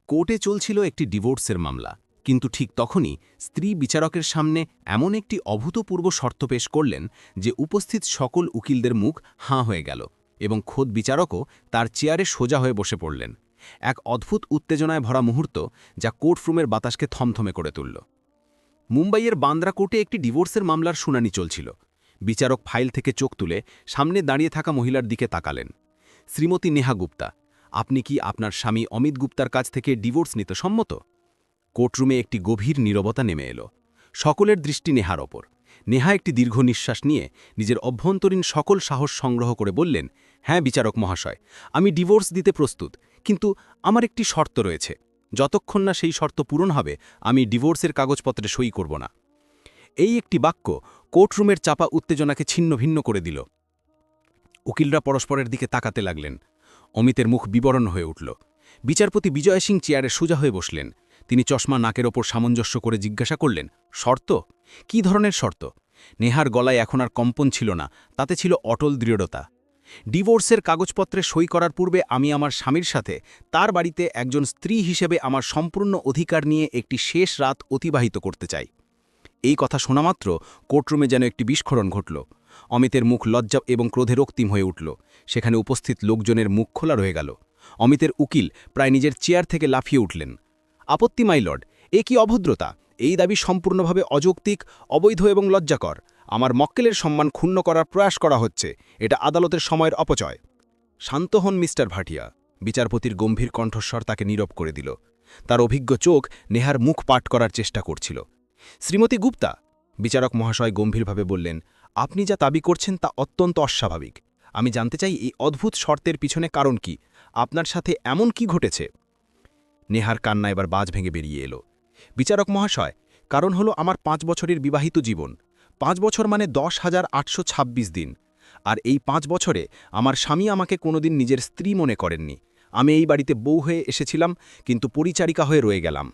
কোর্টে চলছিল একটি ডিভোর্সের মামলা, কিন্তু ঠিক তখনই স্ত্রী বিচারকের সামনে এমন একটি অভূতপূর্ব শর্ত পেশ করলেন যে উপস্থিত সকল উকিলদের মুখ হাঁ হয়ে গেল এবং খোদ বিচারকও তার চেয়ারে সোজা হয়ে বসে পড়লেন। এক অদ্ভুত উত্তেজনায় ভরা মুহূর্ত যা কোর্টরুমের বাতাসকে থমথমে করে তুলল। মুম্বাইয়ের বান্দ্রা কোর্টে একটি ডিভোর্সের মামলার শুনানি চলছিল। বিচারক ফাইল থেকে চোখ তুলে সামনে দাঁড়িয়ে থাকা মহিলার দিকে তাকালেন। শ্রীমতী নেহা গুপ্তা, আপনি কি আপনার স্বামী অমিত গুপ্তার কাছ থেকে ডিভোর্স নিতে সম্মত? কোর্টরুমে একটি গভীর নীরবতা নেমে এলো। সকলের দৃষ্টি নেহার ওপর। নেহা একটি দীর্ঘ নিঃশ্বাস নিয়ে নিজের অভ্যন্তরীণ সকল সাহস সংগ্রহ করে বললেন, হ্যাঁ বিচারক মহাশয়, আমি ডিভোর্স দিতে প্রস্তুত, কিন্তু আমার একটি শর্ত রয়েছে। যতক্ষণ না সেই শর্ত পূরণ হবে আমি ডিভোর্সের কাগজপত্রে সই করব না। এই একটি বাক্য কোর্টরুমের চাপা উত্তেজনাকে ছিন্ন ভিন্ন করে দিল। উকিলরা পরস্পরের দিকে তাকাতে লাগলেন। অমিতের মুখ বিবরণ হয়ে উঠল। বিচারপতি বিজয় সিং চেয়ারে সোজা হয়ে বসলেন। তিনি চশমা নাকের ওপর সামঞ্জস্য করে জিজ্ঞাসা করলেন, শর্ত? কী ধরনের শর্ত? নেহার গলায় এখন আর কম্পন ছিল না, তাতে ছিল অটল দৃঢ়তা। ডিভোর্সের কাগজপত্রে সই করার পূর্বে আমি আমার স্বামীর সাথে তার বাড়িতে একজন স্ত্রী হিসেবে আমার সম্পূর্ণ অধিকার নিয়ে একটি শেষ রাত অতিবাহিত করতে চাই। এই কথা শোনামাত্র কোর্টরুমে যেন একটি বিস্ফোরণ ঘটল। অমিতের মুখ লজ্জা এবং ক্রোধে রক্তিম হয়ে উঠল। সেখানে উপস্থিত লোকজনের মুখ খোলা রয়ে গেল। অমিতের উকিল প্রায় নিজের চেয়ার থেকে লাফিয়ে উঠলেন। আপত্তি মাইলর্ড, এ কি অভদ্রতা! এই দাবি সম্পূর্ণভাবে অযৌক্তিক, অবৈধ এবং লজ্জাকর। আমার মক্কেলের সম্মান ক্ষুণ্ণ করার প্রয়াস করা হচ্ছে। এটা আদালতের সময়ের অপচয়। শান্ত হন মিস্টার ভাটিয়া। বিচারপতির গম্ভীর কণ্ঠস্বর তাকে নীরব করে দিল। তার অভিজ্ঞ চোখ নেহার মুখ পাঠ করার চেষ্টা করছিল। শ্রীমতী গুপ্তা, বিচারক মহাশয় গম্ভীরভাবে বললেন, আপনি যা দাবি করছেন তা অত্যন্ত অস্বাভাবিক। আমি জানতে চাই এই অদ্ভুত শর্তের পিছনে কারণ কি? আপনার সাথে এমন কি ঘটেছে? নেহার কান্না এবার বাজ ভেঙে বেরিয়ে এলো। বিচারক মহাশয়, কারণ হলো আমার 5 বছরের বিবাহিত জীবন। 5 বছর মানে 10,826 দিন। আর এই 5 বছরে আমার স্বামী আমাকে কোনোদিন নিজের স্ত্রী মনে করেননি। আমি এই বাড়িতে বউ হয়ে এসেছিলাম, কিন্তু পরিচারিকা হয়ে রয়ে গেলাম।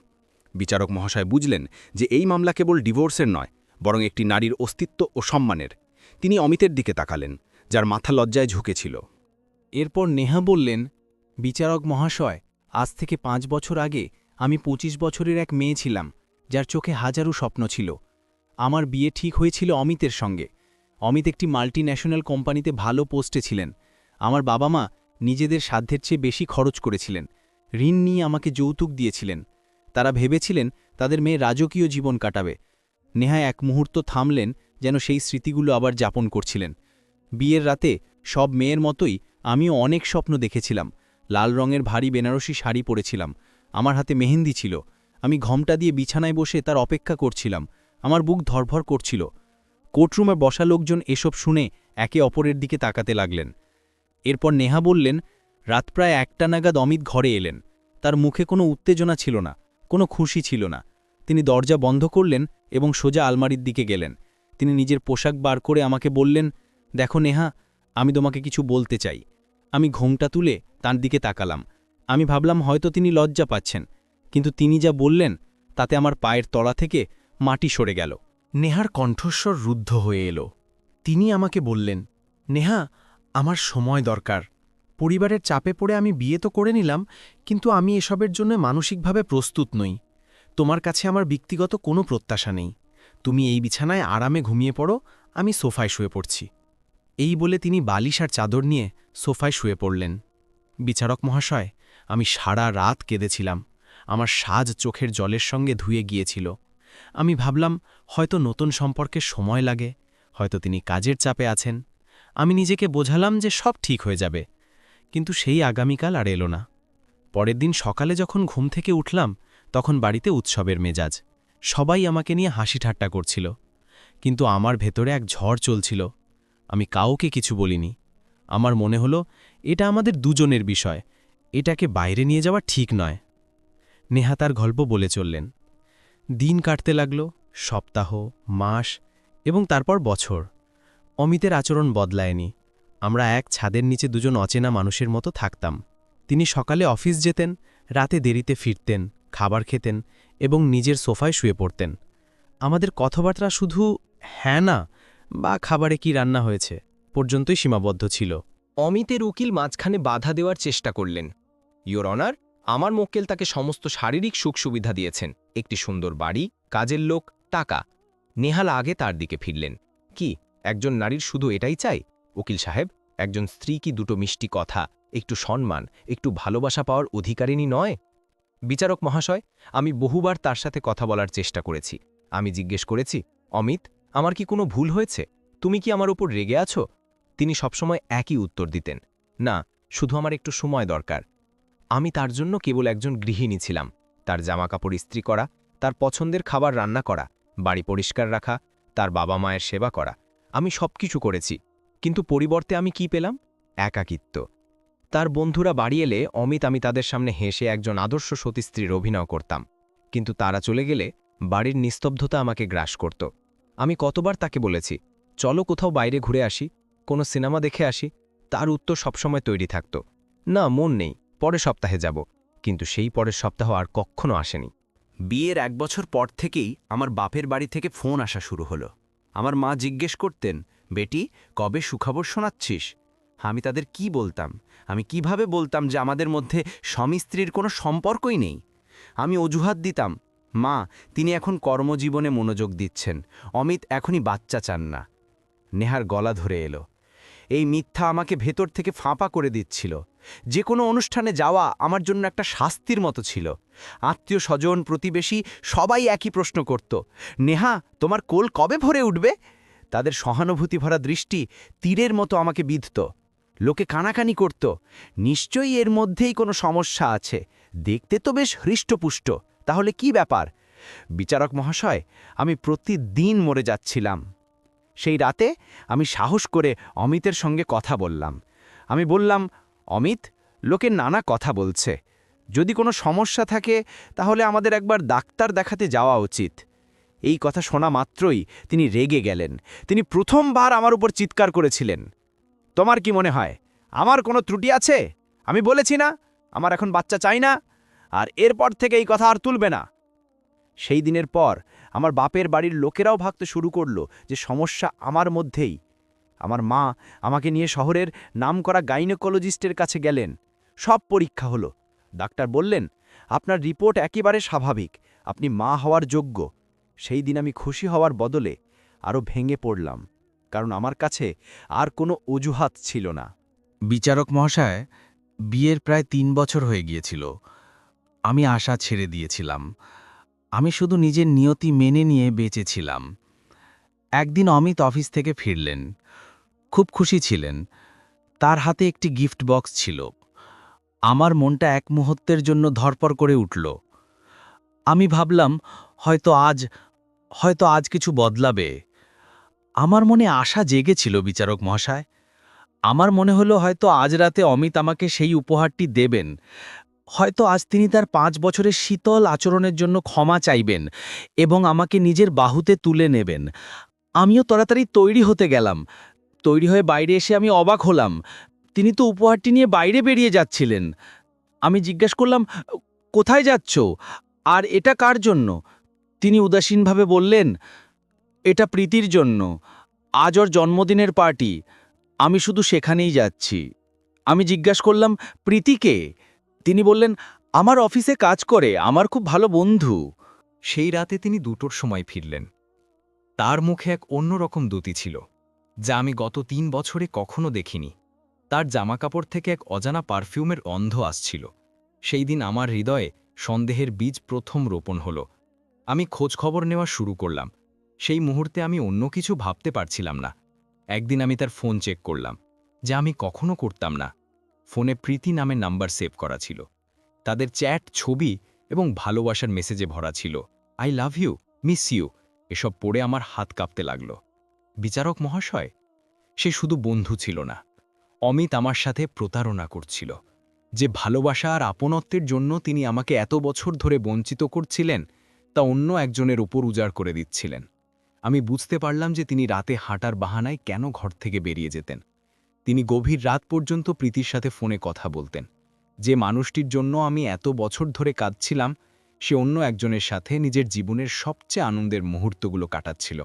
বিচারক মহাশয় বুঝলেন যে এই মামলা কেবল ডিভোর্সের নয়, বরং একটি নারীর অস্তিত্ব ও সম্মানের। তিনি অমিতের দিকে তাকালেন, যার মাথা লজ্জায় ঝুঁকেছিল। এরপর নেহা বললেন, বিচারক মহাশয়, আজ থেকে 5 বছর আগে আমি 25 বছরের এক মেয়ে ছিলাম, যার চোখে হাজারো স্বপ্ন ছিল। আমার বিয়ে ঠিক হয়েছিল অমিতের সঙ্গে। অমিত একটি মাল্টিন্যাশনাল কোম্পানিতে ভালো পোস্টে ছিলেন। আমার বাবা মা নিজেদের সাধ্যের চেয়ে বেশি খরচ করেছিলেন। ঋণ নিয়ে আমাকে যৌতুক দিয়েছিলেন। তারা ভেবেছিলেন তাদের মেয়ে রাজকীয় জীবন কাটাবে। নেহা এক মুহূর্ত থামলেন, যেন সেই স্মৃতিগুলো আবার যাপন করছিলেন। বিয়ের রাতে সব মেয়ের মতোই আমিও অনেক স্বপ্ন দেখেছিলাম। লাল রঙের ভারী বেনারসি শাড়ি পরেছিলাম। আমার হাতে মেহেন্দি ছিল। আমি ঘোমটা দিয়ে বিছানায় বসে তার অপেক্ষা করছিলাম। আমার বুক ধরভর করছিল। কোর্টরুমে বসা লোকজন এসব শুনে একে অপরের দিকে তাকাতে লাগলেন। এরপর নেহা বললেন, রাত প্রায় 1টা নাগাদ অমিত ঘরে এলেন। তার মুখে কোনো উত্তেজনা ছিল না, কোনো খুশি ছিল না। তিনি দরজা বন্ধ করলেন এবং সোজা আলমারির দিকে গেলেন। তিনি নিজের পোশাক বার করে আমাকে বললেন, দেখো নেহা, আমি তোমাকে কিছু বলতে চাই। আমি ঘোমটা তুলে তার দিকে তাকালাম। আমি ভাবলাম হয়তো তিনি লজ্জা পাচ্ছেন, কিন্তু তিনি যা বললেন তাতে আমার পায়ের তলা থেকে মাটি সরে গেল। নেহার কণ্ঠস্বর রুদ্ধ হয়ে এলো। তিনি আমাকে বললেন, নেহা, আমার সময় দরকার। পরিবারের চাপে পড়ে আমি বিয়ে তো করে নিলাম, কিন্তু আমি এসবের জন্য মানসিকভাবে প্রস্তুত নই। তোমার কাছে আমার ব্যক্তিগত কোনো প্রত্যাশা নেই। তুমি এই বিছানায় আরামে ঘুমিয়ে পড়ো, আমি সোফায় শুয়ে পড়ছি। এই বলে তিনি বালিশ আর চাদর নিয়ে সোফায় শুয়ে পড়লেন। বিচারক মহাশয়, আমি সারা রাত কেঁদেছিলাম। আমার সাজ চোখের জলের সঙ্গে ধুয়ে গিয়েছিল। আমি ভাবলাম হয়তো নতুন সম্পর্কে সময় লাগে, হয়তো তিনি কাজের চাপে আছেন। আমি নিজেকে বোঝালাম যে সব ঠিক হয়ে যাবে, কিন্তু সেই আগামীকাল আর এলো না। পরের দিন সকালে যখন ঘুম থেকে উঠলাম, তখন বাড়িতে উৎসবের মেজাজ। সবাই আমাকে নিয়ে হাসি ঠাট্টা করছিল, কিন্তু আমার ভেতরে এক ঝড় চলছিল। আমি কাউকে কিছু বলিনি। আমার মনে হলো এটা আমাদের দুজনের বিষয়, এটাকে বাইরে নিয়ে যাওয়া ঠিক নয়। নেহা তার গল্প বলে চললেন। দিন কাটতে লাগল, সপ্তাহ, মাস এবং তারপর বছর। অমিতের আচরণ বদলায়নি। আমরা এক ছাদের নিচে দুজন অচেনা মানুষের মতো থাকতাম। তিনি সকালে অফিস যেতেন, রাতে দেরিতে ফিরতেন, খাবার খেতেন এবং নিজের সোফায় শুয়ে পড়তেন। আমাদের কথাবার্তা শুধু হ্যাঁ না বা খাবারে কি রান্না হয়েছে পর্যন্তই সীমাবদ্ধ ছিল। অমিতের উকিল মাঝখানে বাধা দেওয়ার চেষ্টা করলেন। ইয়োর অনার, আমার মক্কেল তাকে সমস্ত শারীরিক সুখ সুবিধা দিয়েছেন, একটি সুন্দর বাড়ি, কাজের লোক, টাকা। নেহাল আগে তার দিকে ফিরলেন। কি একজন নারীর শুধু এটাই চাই? উকিল সাহেব, একজন স্ত্রী কি দুটো মিষ্টি কথা, একটু সম্মান, একটু ভালোবাসা পাওয়ার অধিকারিণী নয়? বিচারক মহাশয়, আমি বহুবার তার সাথে কথা বলার চেষ্টা করেছি। আমি জিজ্ঞেস করেছি, অমিত, আমার কি কোনো ভুল হয়েছে? তুমি কি আমার উপর রেগে আছো? তিনি সবসময় একই উত্তর দিতেন, না, শুধু আমার একটু সময় দরকার। আমি তার জন্য কেবল একজন গৃহিণী ছিলাম। তার জামাকাপড় ইস্ত্রি করা, তার পছন্দের খাবার রান্না করা, বাড়ি পরিষ্কার রাখা, তার বাবা মায়ের সেবা করা, আমি সবকিছু করেছি। কিন্তু পরিবর্তে আমি কি পেলাম? একাকিত্ব। তার বন্ধুরা বাড়ি এলে আমি তাদের সামনে হেসে একজন আদর্শ সতীস্ত্রীর অভিনয় করতাম। কিন্তু তারা চলে গেলে বাড়ির নিস্তব্ধতা আমাকে গ্রাস করত। আমি কতবার তাকে বলেছি, চলো কোথাও বাইরে ঘুরে আসি, কোনো সিনেমা দেখে আসি। তার উত্তর সবসময় তৈরি থাকত, না, মন নেই, পরের সপ্তাহে যাব। কিন্তু সেই পরের সপ্তাহ আর কখনো আসেনি। বিয়ের 1 বছর পর থেকেই আমার বাপের বাড়ি থেকে ফোন আসা শুরু হলো। আমার মা জিজ্ঞেস করতেন, বেটি, কবে সুখবর শোনাচ্ছিস? আমি তাদের কি বলতাম? আমি কিভাবে বলতাম যে আমাদের মধ্যে স্বামী স্ত্রীর কোনো সম্পর্কই নেই? আমি অজুহাত দিতাম, মা, তিনি এখন কর্মজীবনে মনোযোগ দিচ্ছেন, অমিত এখনই বাচ্চা চান না। নেহার গলা ধরে এলো। এই মিথ্যা আমাকে ভেতর থেকে ফাঁপা করে দিচ্ছিল। যে কোনো অনুষ্ঠানে যাওয়া আমার জন্য একটা শাস্তির মতো ছিল। আত্মীয় স্বজন, প্রতিবেশী সবাই একই প্রশ্ন করত, নেহা, তোমার কোল কবে ভরে উঠবে? তাদের সহানুভূতি ভরা দৃষ্টি তীরের মতো আমাকে বিঁধত। লোকে কানাকানি করত, নিশ্চয়ই এর মধ্যেই কোনো সমস্যা আছে, দেখতে তো বেশ হৃষ্টপুষ্ট, তাহলে কি ব্যাপার? বিচারক মহাশয়, আমি প্রতিদিন মরে যাচ্ছিলাম। সেই রাতে আমি সাহস করে অমিতের সঙ্গে কথা বললাম। আমি বললাম, অমিত, লোকে নানা কথা বলছে, যদি কোনো সমস্যা থাকে তাহলে আমাদের একবার ডাক্তার দেখাতে যাওয়া উচিত। এই কথা শোনা মাত্রই তিনি রেগে গেলেন। তিনি প্রথমবার আমার উপর চিৎকার করেছিলেন, তোমার কি মনে হয় আমার কোনো ত্রুটি আছে? আমি বলেছি না আমার এখন বাচ্চা চাই না, আর এরপর থেকে এই কথা আর তুলবে না। সেই দিনের পর আমার বাপের বাড়ির লোকেরাও ভাবতে শুরু করল যে সমস্যা আমার মধ্যেই। আমার মা আমাকে নিয়ে শহরের নামকরা গাইনোকোলজিস্টের কাছে গেলেন। সব পরীক্ষা হলো। ডাক্তার বললেন, আপনার রিপোর্ট একেবারে স্বাভাবিক, আপনি মা হওয়ার যোগ্য। সেই দিন আমি খুশি হওয়ার বদলে আরও ভেঙে পড়লাম, কারণ আমার কাছে আর কোনো অজুহাত ছিল না। বিচারক মহাশয়, বিয়ের প্রায় 3 বছর হয়ে গিয়েছিল। আমি আশা ছেড়ে দিয়েছিলাম। আমি শুধু নিজের নিয়তি মেনে নিয়ে বেঁচেছিলাম। একদিন অমিত অফিস থেকে ফিরলেন। খুব খুশি ছিলেন। তার হাতে একটি গিফট বক্স ছিল। আমার মনটা এক মুহূর্তের জন্য ধরপড় করে উঠল। আমি ভাবলাম, হয়তো আজ কিছু বদলাবে। আমার মনে আশা জেগেছিল বিচারক মহাশয়। আমার মনে হলো হয়তো আজ রাতে অমিত আমাকে সেই উপহারটি দেবেন। হয়তো আজ তিনি তার 5 বছরের শীতল আচরণের জন্য ক্ষমা চাইবেন এবং আমাকে নিজের বাহুতে তুলে নেবেন। আমিও তাড়াতাড়ি তৈরি হতে গেলাম। তৈরি হয়ে বাইরে এসে আমি অবাক হলাম। তিনি তো উপহারটি নিয়ে বাইরে বেরিয়ে যাচ্ছিলেন। আমি জিজ্ঞেস করলাম, কোথায় যাচ্ছ? আর এটা কার জন্য? তিনি উদাসীনভাবে বললেন, এটা প্রীতির জন্য। আজ ওর জন্মদিনের পার্টি। আমি শুধু সেখানেই যাচ্ছি। আমি জিজ্ঞাসা করলাম, প্রীতিকে? তিনি বললেন, আমার অফিসে কাজ করে, আমার খুব ভালো বন্ধু। সেই রাতে তিনি 2টোর সময় ফিরলেন। তার মুখে এক অন্যরকম দ্যুতি ছিল, যা আমি গত 3 বছরে কখনো দেখিনি। তার জামাকাপড় থেকে এক অজানা পারফিউমের গন্ধ আসছিল। সেই দিন আমার হৃদয়ে সন্দেহের বীজ প্রথম রোপণ হল। আমি খোঁজখবর নেওয়া শুরু করলাম। সেই মুহূর্তে আমি অন্য কিছু ভাবতে পারছিলাম না। একদিন আমি তার ফোন চেক করলাম, যা আমি কখনো করতাম না। ফোনে প্রীতি নামের নাম্বার সেভ করা ছিল। তাদের চ্যাট, ছবি এবং ভালোবাসার মেসেজে ভরা ছিল, I love you, miss you. এসব পড়ে আমার হাত কাঁপতে লাগল। বিচারক মহাশয়, সে শুধু বন্ধু ছিল না, অমিত আমার সাথে প্রতারণা করছিল। যে ভালোবাসা আর আপনত্বের জন্য তিনি আমাকে এত বছর ধরে বঞ্চিত করছিলেন, তা অন্য একজনের উপর উজাড় করে দিচ্ছিলেন। আমি বুঝতে পারলাম যে তিনি রাতে হাঁটার বাহানায় কেন ঘর থেকে বেরিয়ে যেতেন। তিনি গভীর রাত পর্যন্ত প্রীতির সাথে ফোনে কথা বলতেন। যে মানুষটির জন্য আমি এত বছর ধরে কাঁদছিলাম, সে অন্য একজনের সাথে নিজের জীবনের সবচেয়ে আনন্দের মুহূর্তগুলো কাটাচ্ছিল।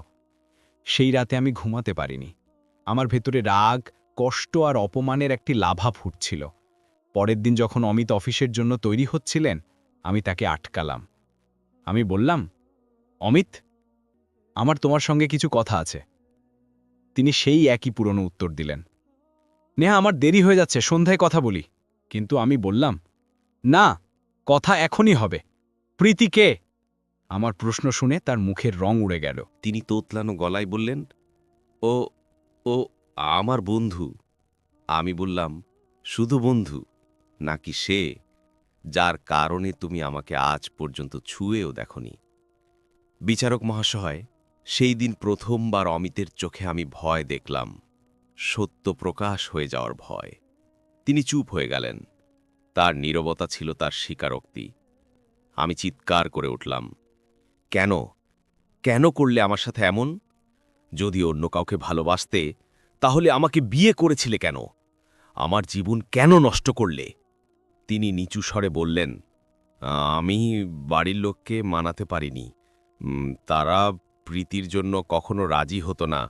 সেই রাতে আমি ঘুমাতে পারিনি। আমার ভেতরে রাগ, কষ্ট আর অপমানের একটি লাভা ফুটছিল। পরের দিন যখন অমিত অফিসের জন্য তৈরি হচ্ছিলেন, আমি তাকে আটকালাম। আমি বললাম, অমিত, আমার তোমার সঙ্গে কিছু কথা আছে। তিনি সেই একই পুরনো উত্তর দিলেন, নেহা, আমার দেরি হয়ে যাচ্ছে, সন্ধ্যায় কথা বলি। কিন্তু আমি বললাম, না, কথা এখনই হবে। প্রীতি কে? আমার প্রশ্ন শুনে তার মুখের রং উড়ে গেল। তিনি তোতলানো গলায় বললেন, ও ও আমার বন্ধু। আমি বললাম, শুধু বন্ধু নাকি সে, যার কারণে তুমি আমাকে আজ পর্যন্ত ছুঁয়েও দেখনি? বিচারক মহাশয়, সেই দিন প্রথমবার অমিতের চোখে আমি ভয় দেখলাম, সত্য প্রকাশ হয়ে যাওয়ার ভয়। তিনি চুপ হয়ে গেলেন। তার নীরবতা ছিল তার স্বীকারোক্তি। আমি চিৎকার করে উঠলাম, কেন কেন করলে আমার সাথে এমন? যদি অন্য কাউকে ভালোবাসতে, তাহলে আমাকে বিয়ে করেছিলে কেন? আমার জীবন কেন নষ্ট করলে? তিনি নিচু স্বরে বললেন, আমি বাড়ির লোককে মানাতে পারিনি। তারা প্রীতির জন্য কখনো রাজি হতো না,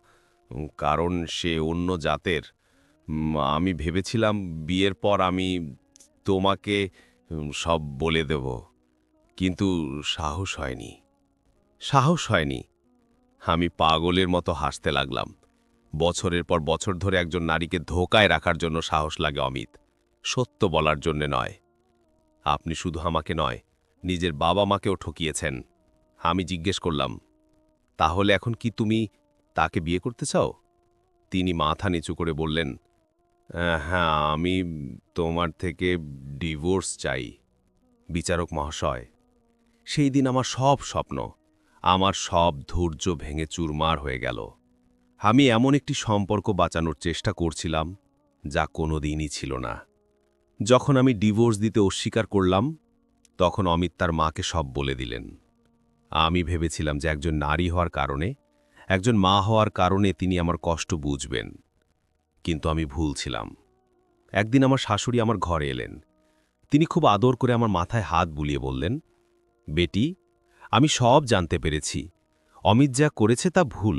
কারণ সে অন্য জাতের। আমি ভেবেছিলাম বিয়ের পর আমি তোমাকে সব বলে দেব, কিন্তু সাহস হয়নি। আমি পাগলের মতো হাসতে লাগলাম। বছরের পর বছর ধরে একজন নারীকে ধোকায় রাখার জন্য সাহস লাগে অমিত, সত্য বলার জন্যে নয়। আপনি শুধু আমাকে নয়, নিজের বাবা মাকেও ঠকিয়েছেন। আমি জিজ্ঞেস করলাম, তাহলে এখন কি তুমি তাকে বিয়ে করতে চাও? তিনি মাথা নিচু করে বললেন, হ্যাঁ, আমি তোমার থেকে ডিভোর্স চাই। বিচারক মহাশয়, সেই দিন আমার সব স্বপ্ন, আমার সব ধৈর্য ভেঙে চুরমার হয়ে গেল। আমি এমন একটি সম্পর্ক বাঁচানোর চেষ্টা করছিলাম যা কোনোদিনই ছিল না। যখন আমি ডিভোর্স দিতে অস্বীকার করলাম, তখন অমিত তার মাকে সব বলে দিলেন। আমি ভেবেছিলাম যে একজন নারী হওয়ার কারণে, একজন মা হওয়ার কারণে তিনি আমার কষ্ট বুঝবেন, কিন্তু আমি ভুল ছিলাম। একদিন আমার শাশুড়ি আমার ঘরে এলেন। তিনি খুব আদর করে আমার মাথায় হাত বুলিয়ে বললেন, বেটি, আমি সব জানতে পেরেছি। অমিত যা করেছে তা ভুল,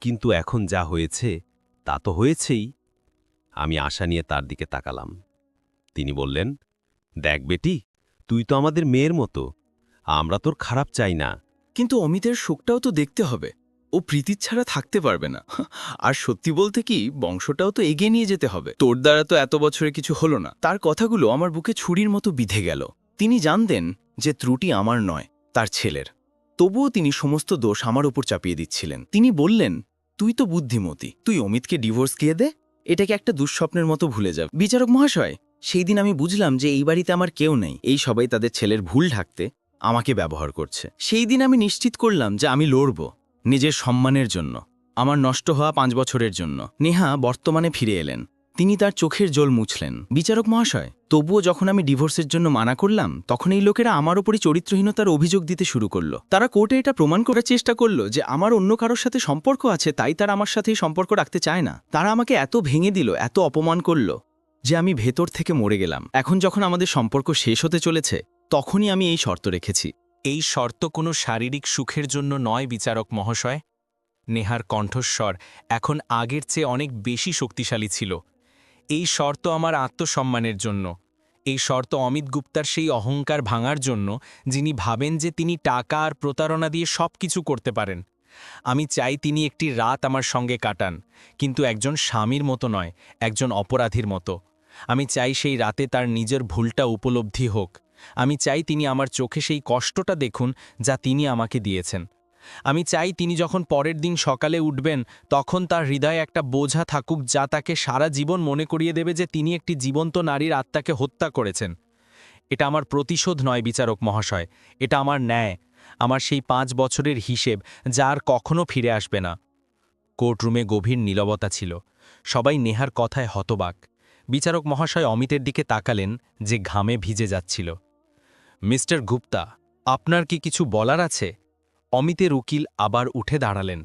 কিন্তু এখন যা হয়েছে তা তো হয়েছেই। আমি আশা নিয়ে তার দিকে তাকালাম। তিনি বললেন, দেখ বেটি, তুই তো আমাদের মেয়ের মতো, আমরা তোর খারাপ চাই না। কিন্তু অমিতের শোকটাও তো দেখতে হবে। ও প্রীতির ছাড়া থাকতে পারবে না। আর সত্যি বলতে কি, বংশটাও তো এগিয়ে নিয়ে যেতে হবে। তোর দ্বারা তো এত বছরে কিছু হলো না। তার কথাগুলো আমার বুকে ছুরির মতো বিঁধে গেল। তিনি জানতেন যে ত্রুটি আমার নয়, তার ছেলের। তবুও তিনি সমস্ত দোষ আমার উপর চাপিয়ে দিচ্ছিলেন। তিনি বললেন, তুই তো বুদ্ধিমতী, তুই অমিতকে ডিভোর্স দিয়ে দে, এটাকে একটা দুঃস্বপ্নের মতো ভুলে যাবে। বিচারক মহাশয়, সেই দিন আমি বুঝলাম যে এই বাড়িতে আমার কেউ নেই। এই সবাই তাদের ছেলের ভুল ঢাকতে আমাকে ব্যবহার করছে। সেই দিন আমি নিশ্চিত করলাম যে আমি লড়ব, নিজের সম্মানের জন্য, আমার নষ্ট হওয়া 5 বছরের জন্য। নেহা বর্তমানে ফিরে এলেন। তিনি তার চোখের জল মুছলেন। বিচারক মহাশয়, তবুও যখন আমি ডিভোর্সের জন্য মানা করলাম, তখন এই লোকেরা আমার ওপরই চরিত্রহীনতার অভিযোগ দিতে শুরু করলো। তারা কোর্টে এটা প্রমাণ করার চেষ্টা করলো যে আমার অন্য কারোর সাথে সম্পর্ক আছে, তাই তারা আমার সাথে এই সম্পর্ক রাখতে চায় না। তারা আমাকে এত ভেঙে দিল, এত অপমান করলো যে আমি ভেতর থেকে মরে গেলাম। এখন যখন আমাদের সম্পর্ক শেষ হতে চলেছে, তখনই আমি এই শর্ত রেখেছি। এই শর্ত কোনো শারীরিক সুখের জন্য নয় বিচারক মহাশয়। নেহার কণ্ঠস্বর এখন আগের চেয়ে অনেক বেশি শক্তিশালী ছিল। এই শর্ত আমার আত্মসম্মানের জন্য। এই শর্ত অমিত গুপ্তার সেই অহংকার ভাঙার জন্য, যিনি ভাবেন যে তিনি টাকা আর প্রতারণা দিয়ে সব কিছু করতে পারেন। আমি চাই তিনি একটি রাত আমার সঙ্গে কাটান, কিন্তু একজন স্বামীর মতো নয়, একজন অপরাধীর মতো। আমি চাই সেই রাতে তার নিজের ভুলটা উপলব্ধি হোক। আমি চাই তিনি আমার চোখে সেই কষ্টটা দেখুন যা তিনি আমাকে দিয়েছেন। আমি চাই তিনি যখন পরের দিন সকালে উঠবেন, তখন তার হৃদয়ে একটা বোঝা থাকুক যা তাকে সারা জীবন মনে করিয়ে দেবে যে তিনি একটি জীবন্ত নারীর আত্মাকে হত্যা করেছেন। এটা আমার প্রতিশোধ নয় বিচারক মহাশয়, এটা আমার ন্যায়, আমার সেই 5 বছরের হিসেব যা আর কখনো ফিরে আসবে না। কোর্টরুমে গভীর নীরবতা ছিল। সবাই নেহার কথায় হতবাক। বিচারক মহাশয় অমিতের দিকে তাকালেন, যে ঘামে ভিজে যাচ্ছিল। মিস্টার গুপ্তা, আপনার কি কিছু বলার আছে? অমিতের উকিল আবার উঠে দাঁড়ালেন।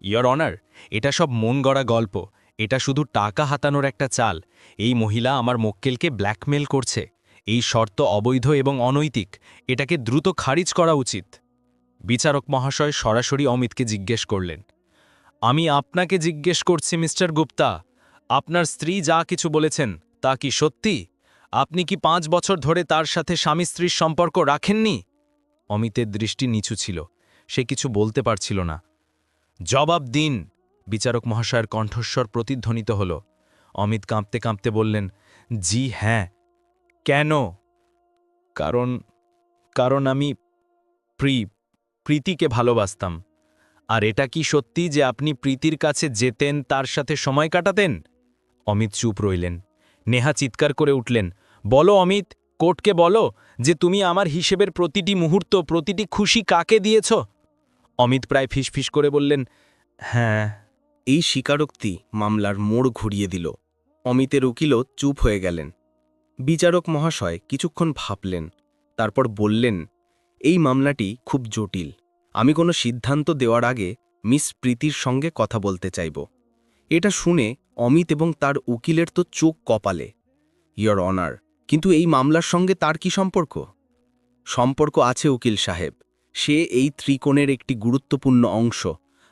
ইয়র অনার, এটা সব মন গড়া গল্প। এটা শুধু টাকা হাতানোর একটা চাল। এই মহিলা আমার মক্কেলকে ব্ল্যাকমেল করছে। এই শর্ত অবৈধ এবং অনৈতিক। এটাকে দ্রুত খারিজ করা উচিত। বিচারক মহাশয় সরাসরি অমিতকে জিজ্ঞেস করলেন, আমি আপনাকে জিজ্ঞেস করছি মিস্টার গুপ্তা, আপনার স্ত্রী যা কিছু বলেছেন তা কি সত্যি? আপনি কি 5 বছর ধরে তার সাথে স্বামী স্ত্রীর সম্পর্ক রাখেননি? অমিতের দৃষ্টি নিচু ছিল, সে কিছু বলতে পারছিল না। জবাব দিন, বিচারক মহাশয়ের কণ্ঠস্বর প্রতিধ্বনিত হল। অমিত কাঁপতে কাঁপতে বললেন, জি হ্যাঁ। কেন? কারণ আমি প্রীতিকে ভালোবাসতাম। আর এটা কি সত্যি যে আপনি প্রীতির কাছে যেতেন, তার সাথে সময় কাটাতেন? অমিত চুপ রইলেন। নেহা চিৎকার করে উঠলেন, বলো অমিত, কোর্টকে বলো যে তুমি আমার হিসেবের প্রতিটি মুহূর্ত, প্রতিটি খুশি কাকে দিয়েছ? অমিত প্রায় ফিসফিস করে বললেন, হ্যাঁ। এই স্বীকারোক্তি মামলার মোড় ঘুরিয়ে দিল। অমিতের উকিলও চুপ হয়ে গেলেন। বিচারক মহাশয় কিছুক্ষণ ভাবলেন, তারপর বললেন, এই মামলাটি খুব জটিল। আমি কোনো সিদ্ধান্ত দেওয়ার আগে মিস প্রীতির সঙ্গে কথা বলতে চাইব। এটা শুনে অমিত এবং তার উকিলের তো চোখ কপালে। ইয়র অনার, কিন্তু এই মামলার সঙ্গে তার কি সম্পর্ক? সম্পর্ক আছে উকিল সাহেব, সে এই ত্রিকোণের একটি গুরুত্বপূর্ণ অংশ।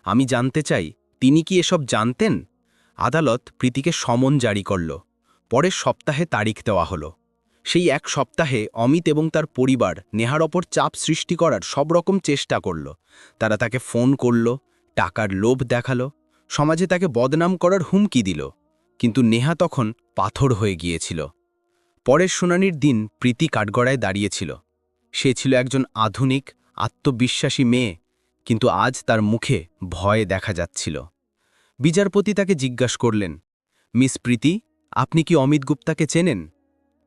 আমি জানতে চাই, তিনি কি এসব জানতেন? আদালত প্রীতিকে সমন জারি করল। পরের সপ্তাহে তারিখ দেওয়া হলো। সেই এক সপ্তাহে অমিত এবং তার পরিবার নেহার ওপর চাপ সৃষ্টি করার সব রকম চেষ্টা করল। তারা তাকে ফোন করল, টাকার লোভ দেখালো, সমাজে তাকে বদনাম করার হুমকি দিল। কিন্তু নেহা তখন পাথর হয়ে গিয়েছিল। পরের শুনানির দিন প্রীতি কাঠগড়ায় দাঁড়িয়েছিল। সে ছিল একজন আধুনিক, আত্মবিশ্বাসী মেয়ে, কিন্তু আজ তার মুখে ভয় দেখা যাচ্ছিল। বিচারপতি তাকে জিজ্ঞাসা করলেন, মিস প্রীতি, আপনি কি অমিত গুপ্তাকে চেনেন?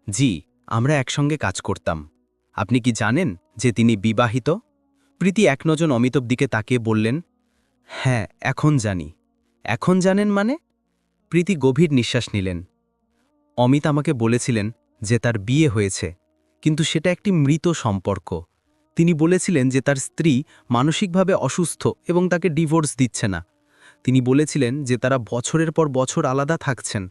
জি, আমরা একসঙ্গে কাজ করতাম। আপনি কি জানেন যে তিনি বিবাহিত? প্রীতি এক নজর অমিতর দিকে তাকিয়ে বললেন, হ্যাঁ, এখন জানি। এখন জানেন মানে? প্রীতি গভীর নিঃশ্বাস নিলেন। অমিত আমাকে বলেছিলেন যে তার বিয়ে হয়েছে, কিন্তু সেটা একটি মৃত সম্পর্ক। তিনি বলেছিলেন যে তার স্ত্রী মানসিকভাবে অসুস্থ এবং তাকে ডিভোর্স দিচ্ছে না। তিনি বলেছিলেন যে তারা বছরের পর বছর আলাদা থাকছেন।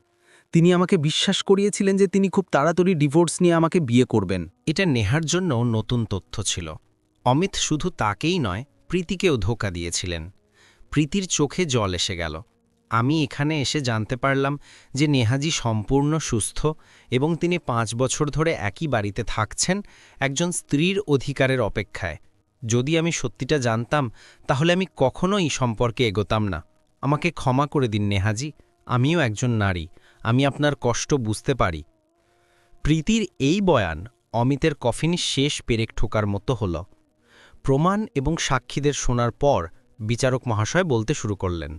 তিনি আমাকে বিশ্বাস করিয়েছিলেন যে তিনি খুব তাড়াতাড়ি ডিভোর্স নিয়ে আমাকে বিয়ে করবেন। এটা নেহার জন্য নতুন তথ্য ছিল। অমিত শুধু তাকেই নয়, প্রীতিকেও ধোঁকা দিয়েছিলেন। প্রীতির চোখে জল এসে গেল। আমি এখানে এসে জানতে পারলাম যে নেহাজি সম্পূর্ণ সুস্থ এবং তিনি 5 বছর ধরে একই বাড়িতে থাকছেন, একজন স্ত্রীর অধিকারের অপেক্ষায়। যদি আমি সত্যিটা জানতাম, তাহলে আমি কখনোই সম্পর্কে এগোতাম না। আমাকে ক্ষমা করে দিন নেহাজি, আমিও একজন নারী, আমি আপনার কষ্ট বুঝতে পারি। প্রীতির এই বয়ান অমিতের কফিনে শেষ পেরেক ঠোকার মতো হল। প্রমাণ এবং সাক্ষীদের শোনার পর বিচারক মহাশয় বলতে শুরু করলেন,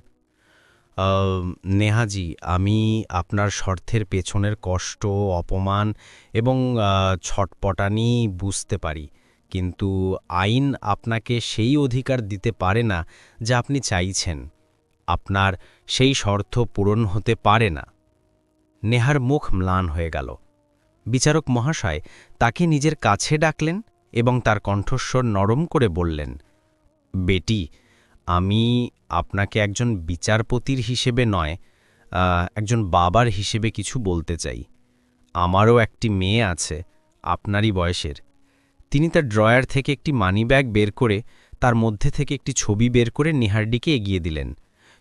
নেহাজি, আমি আপনার স্বার্থের পেছনের কষ্ট, অপমান এবং ছটপটানি বুঝতে পারি, কিন্তু আইন আপনাকে সেই অধিকার দিতে পারে না যা আপনি চাইছেন। আপনার সেই শর্ত পূরণ হতে পারে না। নেহার মুখ ম্লান হয়ে গেল। বিচারক মহাশয় তাকে নিজের কাছে ডাকলেন এবং তার কণ্ঠস্বর নরম করে বললেন, বেটি, আমি আপনাকে একজন বিচারপতির হিসেবে নয়, একজন বাবার হিসেবে কিছু বলতে চাই। আমারও একটি মেয়ে আছে, আপনারই বয়সের। তিনি তার ড্রয়ার থেকে একটি মানিব্যাগ বের করে তার মধ্যে থেকে একটি ছবি বের করে নেহার দিকে এগিয়ে দিলেন।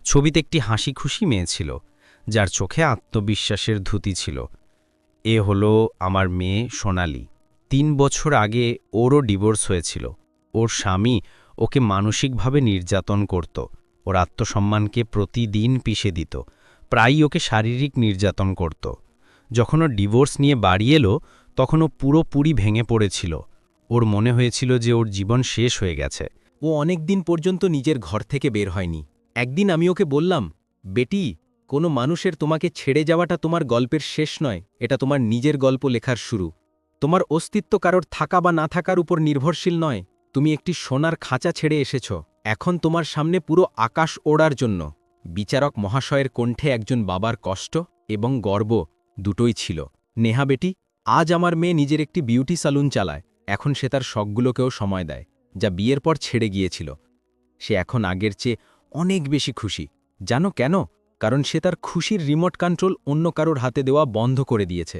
ছবিতে একটি হাসি খুশি মেয়ে ছিল, যার চোখে আত্মবিশ্বাসের ধুতি ছিল। এ হলো আমার মেয়ে সোনালি। 3 বছর আগে ওরও ডিভোর্স হয়েছিল। ওর স্বামী ওকে মানসিকভাবে নির্যাতন করত, ওর আত্মসম্মানকে প্রতিদিন পিষে দিত, প্রায়ই ওকে শারীরিক নির্যাতন করত। যখন ও ডিভোর্স নিয়ে বাড়ি এলো, তখন ও পুরোপুরি ভেঙে পড়েছিল। ওর মনে হয়েছিল যে ওর জীবন শেষ হয়ে গেছে। ও অনেক দিন পর্যন্ত নিজের ঘর থেকে বের হয়নি। একদিন আমি ওকে বললাম, বেটি, কোনো মানুষের তোমাকে ছেড়ে যাওয়াটা তোমার গল্পের শেষ নয়, এটা তোমার নিজের গল্প লেখার শুরু। তোমার অস্তিত্ব কারোর থাকা বা না থাকার উপর নির্ভরশীল নয়। তুমি একটি সোনার খাঁচা ছেড়ে এসেছ, এখন তোমার সামনে পুরো আকাশ ওড়ার জন্য। বিচারক মহাশয়ের কণ্ঠে একজন বাবার কষ্ট এবং গর্ব দুটোই ছিল। নেহা বেটি, আজ আমার মেয়ে নিজের একটি বিউটি সালুন চালায়। এখন সে তার শখগুলোকেও সময় দেয়, যা বিয়ের পর ছেড়ে গিয়েছিল। সে এখন আগের চেয়ে অনেক বেশি খুশি। জানো কেন? কারণ সে তার খুশির রিমোট কন্ট্রোল অন্য কারোর হাতে দেওয়া বন্ধ করে দিয়েছে।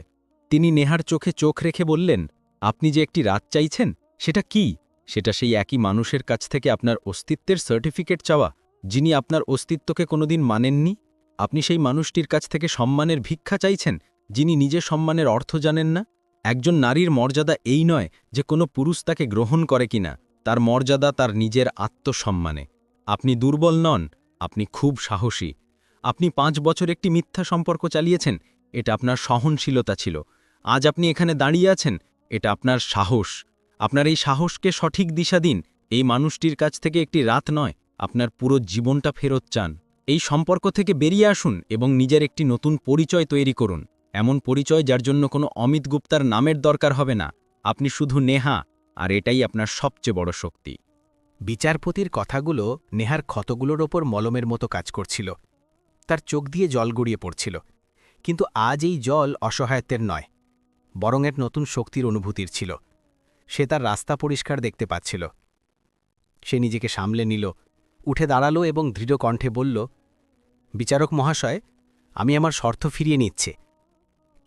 তিনি নেহার চোখে চোখ রেখে বললেন, আপনি যে একটি রাত চাইছেন, সেটা কি? সেটা সেই একই মানুষের কাছ থেকে আপনার অস্তিত্বের সার্টিফিকেট চাওয়া, যিনি আপনার অস্তিত্বকে কোনোদিন মানেননি। আপনি সেই মানুষটির কাছ থেকে সম্মানের ভিক্ষা চাইছেন, যিনি নিজে সম্মানের অর্থ জানেন না। একজন নারীর মর্যাদা এই নয় যে কোনো পুরুষ তাকে গ্রহণ করে কিনা, তার মর্যাদা তার নিজের আত্মসম্মানে। আপনি দুর্বল নন, আপনি খুব সাহসী। আপনি 5 বছর একটি মিথ্যা সম্পর্ক চালিয়েছেন, এটা আপনার সহনশীলতা ছিল। আজ আপনি এখানে দাঁড়িয়ে আছেন, এটা আপনার সাহস। আপনার এই সাহসকে সঠিক দিশা দিন। এই মানুষটির কাছ থেকে একটি রাত নয়, আপনার পুরো জীবনটা ফেরত চান। এই সম্পর্ক থেকে বেরিয়ে আসুন এবং নিজের একটি নতুন পরিচয় তৈরি করুন, এমন পরিচয় যার জন্য কোনো অমিত গুপ্তার নামের দরকার হবে না। আপনি শুধু নেহা, আর এটাই আপনার সবচেয়ে বড় শক্তি। বিচারপতির কথাগুলো নেহার ক্ষতগুলোর ওপর মলমের মতো কাজ করছিল। তার চোখ দিয়ে জল গড়িয়ে পড়ছিল, কিন্তু আজ এই জল অসহায়ত্বের নয়, বরং এক নতুন শক্তির অনুভূতির ছিল। সে তার রাস্তা পরিষ্কার দেখতে পাচ্ছিল। সে নিজেকে সামলে নিল, উঠে দাঁড়ালো এবং দৃঢ় কণ্ঠে বলল, বিচারক মহাশয়, আমি আমার শর্ত ফিরিয়ে নিচ্ছে।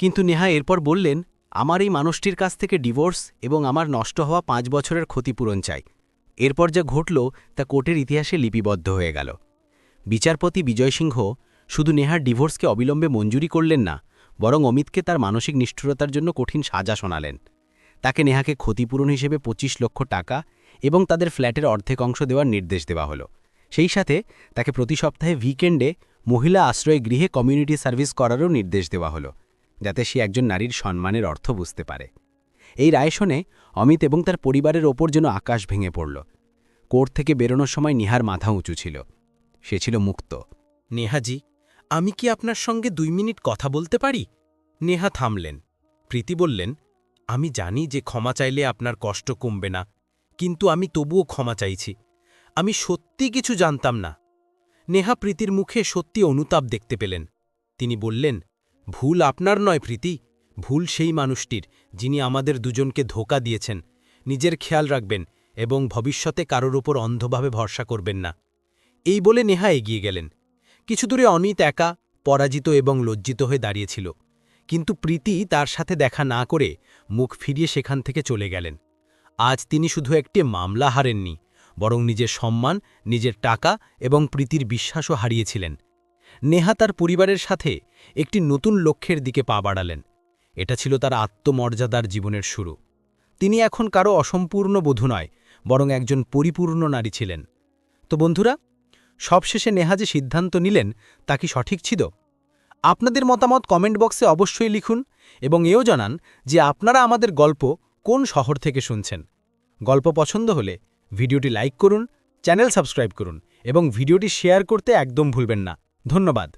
কিন্তু নেহা এরপর বললেন, আমার এই মানুষটির কাছ থেকে ডিভোর্স এবং আমার নষ্ট হওয়া 5 বছরের ক্ষতিপূরণ চাই। এরপর যা ঘটল তা কোর্টের ইতিহাসে লিপিবদ্ধ হয়ে গেল। বিচারপতি বিজয় সিংহ শুধু নেহার ডিভোর্সকে অবিলম্বে মঞ্জুরি করলেন না, বরং অমিতকে তার মানসিক নিষ্ঠুরতার জন্য কঠিন সাজা শোনালেন। তাকে নেহাকে ক্ষতিপূরণ হিসেবে 25 লক্ষ টাকা এবং তাদের ফ্ল্যাটের অর্ধেক অংশ দেওয়ার নির্দেশ দেওয়া হলো। সেই সাথে তাকে প্রতি সপ্তাহে উইকেন্ডে মহিলা আশ্রয় গৃহে কমিউনিটি সার্ভিস করারও নির্দেশ দেওয়া হলো, যাতে সে একজন নারীর সম্মানের অর্থ বুঝতে পারে। এই রায় শুনে অমিত এবং তার পরিবারের ওপর যেন আকাশ ভেঙে পড়ল। কোর্ট থেকে বেরোনোর সময় নেহার মাথা উঁচু ছিল। সে ছিল মুক্ত। নেহাজি, আমি কি আপনার সঙ্গে 2 মিনিট কথা বলতে পারি? নেহা থামলেন। প্রীতি বললেন, আমি জানি যে ক্ষমা চাইলে আপনার কষ্ট কমবে না, কিন্তু আমি তবুও ক্ষমা চাইছি। আমি সত্যি কিছু জানতাম না। নেহা প্রীতির মুখে সত্যি অনুতাপ দেখতে পেলেন। তিনি বললেন, ভুল আপনার নয় প্রীতি, ভুল সেই মানুষটির যিনি আমাদের দুজনকে ধোঁকা দিয়েছেন। নিজের খেয়াল রাখবেন এবং ভবিষ্যতে কারোর ওপর অন্ধভাবে ভরসা করবেন না। এই বলে নেহা এগিয়ে গেলেন। কিছু দূরে অমিত একা, পরাজিত এবং লজ্জিত হয়ে দাঁড়িয়েছিল, কিন্তু প্রীতি তার সাথে দেখা না করে মুখ ফিরিয়ে সেখান থেকে চলে গেলেন। আজ তিনি শুধু একটি মামলা হারেননি, বরং নিজের সম্মান, নিজের টাকা এবং প্রীতির বিশ্বাসও হারিয়েছিলেন। নেহা তার পরিবারের সাথে একটি নতুন লক্ষ্যের দিকে পা বাড়ালেন। এটা ছিল তার আত্মমর্যাদার জীবনের শুরু। তিনি এখন কারো অসম্পূর্ণ বধূ নয়, বরং একজন পরিপূর্ণ নারী ছিলেন। তো বন্ধুরা, সবশেষে নেহা যে সিদ্ধান্ত নিলেন তা কি সঠিক ছিল? আপনাদের মতামত কমেন্ট বক্সে অবশ্যই লিখুন এবং এও জানান যে আপনারা আমাদের গল্প কোন শহর থেকে শুনছেন। গল্প পছন্দ হলে ভিডিওটি লাইক করুন, চ্যানেল সাবস্ক্রাইব করুন এবং ভিডিওটি শেয়ার করতে একদম ভুলবেন না। ধন্যবাদ।